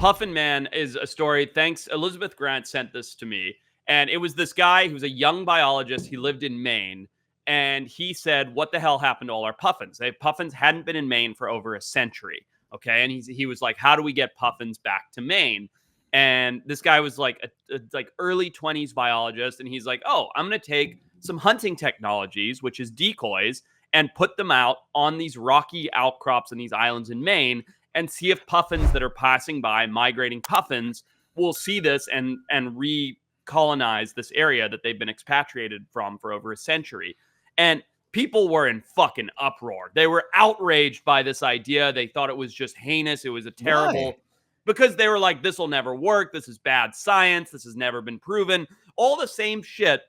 Puffin Man is a story. Thanks, Elizabeth Grant sent this to me, and it was this guy who was a young biologist. He lived in Maine, and he said, "What the hell happened to all our puffins? Puffins hadn't been in Maine for over a century." Okay, and he was like, "How do we get puffins back to Maine?" And this guy was like a like early 20s biologist, and he's like, "Oh, I'm going to take some hunting technologies, which is decoys, and put them out on these rocky outcrops and these islands in Maine, and see if puffins that are passing by, migrating puffins, will see this and recolonize this area that they've been expatriated from for over a century." And people were in fucking uproar. They were outraged by this idea. They thought it was just heinous. It was a terrible. Why? Because they were like, this will never work. This is bad science. This has never been proven. All the same shit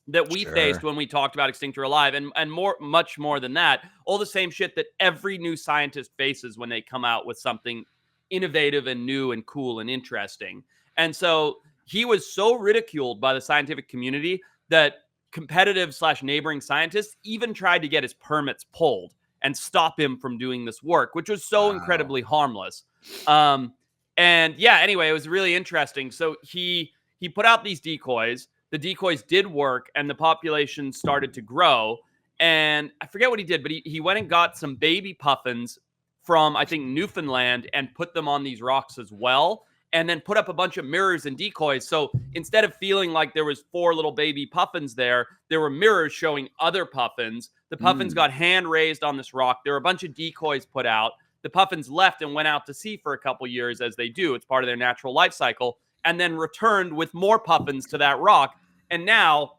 that we faced when we talked about extinct or alive, and much more than that, all the same shit that every new scientist faces when they come out with something innovative and new and cool and interesting. And so he was so ridiculed by the scientific community that competitive / neighboring scientists even tried to get his permits pulled and stop him from doing this work, which was so incredibly harmless. And yeah, anyway, it was really interesting. So he put out these decoys. The decoys did work, and the population started to grow. And I forget what he did, but he went and got some baby puffins from, I think, Newfoundland, and put them on these rocks as well, and then put up a bunch of mirrors and decoys. So instead of feeling like there was 4 little baby puffins there were mirrors showing other puffins. The puffins got hand raised on this rock. There were a bunch of decoys put out. The puffins left and went out to sea for a couple years, as they do. It's part of their natural life cycle, and then returned with more puffins to that rock. And now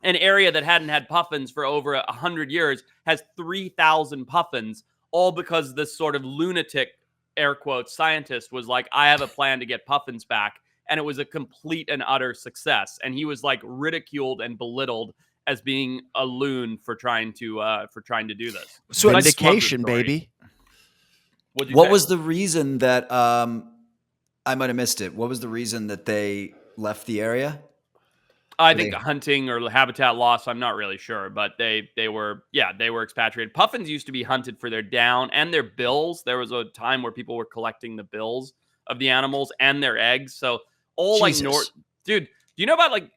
an area that hadn't had puffins for over 100 years has 3,000 puffins, all because this sort of lunatic, air quotes, scientist was like, I have a plan to get puffins back. And it was a complete and utter success. And he was like ridiculed and belittled as being a loon for trying to do this. So vindication, baby. What was the reason that I might have missed it? What was the reason that they left the area? I think hunting or habitat loss. I'm not really sure, but they were expatriated. Puffins used to be hunted for their down and their bills. There was a time where people were collecting the bills of the animals and their eggs. So all Jesus. Like dude, do you know about like?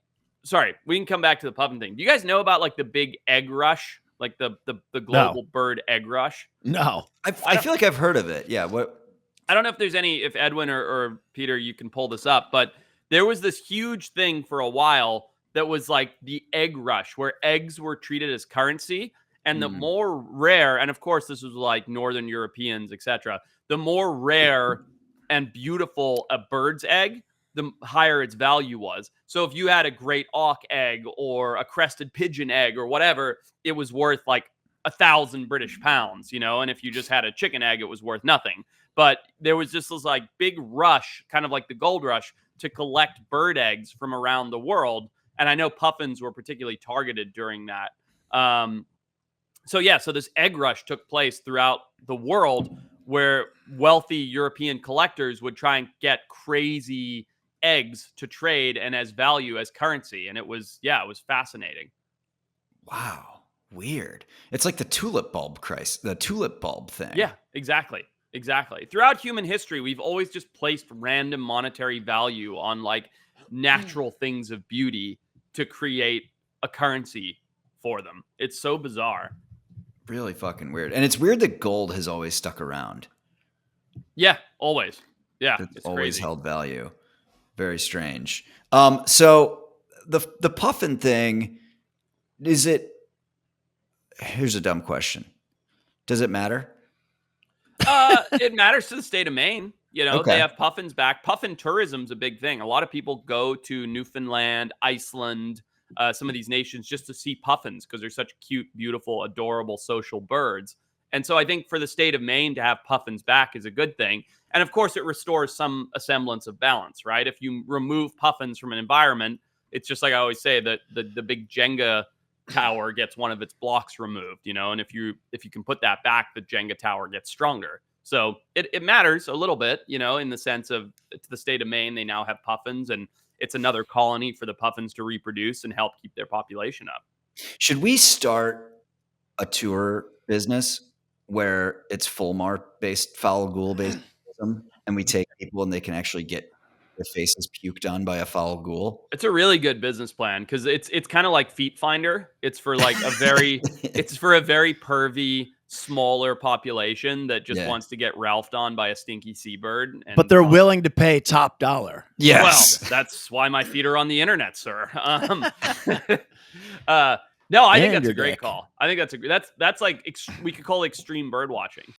Sorry, we can come back to the puffin thing. Do you guys know about like the big egg rush, like the global bird egg rush? No, I feel like I've heard of it. Yeah, what? I don't know if there's any. If Edwin or Peter, you can pull this up, but there was this huge thing for a while that was like the egg rush, where eggs were treated as currency, and the more rare, and of course this was like Northern Europeans, etc., the more rare and beautiful a bird's egg, the higher its value was. So if you had a great auk egg or a crested pigeon egg or whatever, it was worth like 1,000 British pounds, you know? And if you just had a chicken egg, it was worth nothing. But there was just this like big rush, kind of like the gold rush, to collect bird eggs from around the world. And I know puffins were particularly targeted during that. So this egg rush took place throughout the world, where wealthy European collectors would try and get crazy eggs to trade and as value as currency. And it was fascinating. Wow. Weird. It's like the tulip bulb thing. Yeah, exactly. Throughout human history, we've always just placed random monetary value on like natural things of beauty to create a currency for them. It's so bizarre. Really fucking weird. And it's weird that gold has always stuck around. Yeah, always. Yeah, it's always crazy. Held value. Very strange. So the puffin thing, is it? Here's a dumb question. Does it matter? It matters to the state of Maine. You know, They have puffins back. Puffin tourism's a big thing. A lot of people go to Newfoundland, Iceland, some of these nations just to see puffins because they're such cute, beautiful, adorable social birds. And so I think for the state of Maine to have puffins back is a good thing. And of course, it restores some semblance of balance, right? If you remove puffins from an environment, it's just like I always say that the big Jenga tower gets one of its blocks removed, you know, and if you can put that back, the Jenga tower gets stronger. So it matters a little bit, you know, in the sense of to the state of Maine, they now have puffins, and it's another colony for the puffins to reproduce and help keep their population up. Should we start a tour business where it's Fulmar based, foul ghoul based, and we take people people and they can actually get their faces puked on by a foul ghoul. It's a really good business plan because it's kind of like Feet Finder. It's for like a very it's for a very pervy, smaller population that just Yeah. wants to get Ralphed on by a stinky seabird. And, But they're willing to pay top dollar. Yes. Well, that's why my feet are on the internet, sir. No, I think And that's a your great dick. call. I think that's like we could call it extreme bird watching.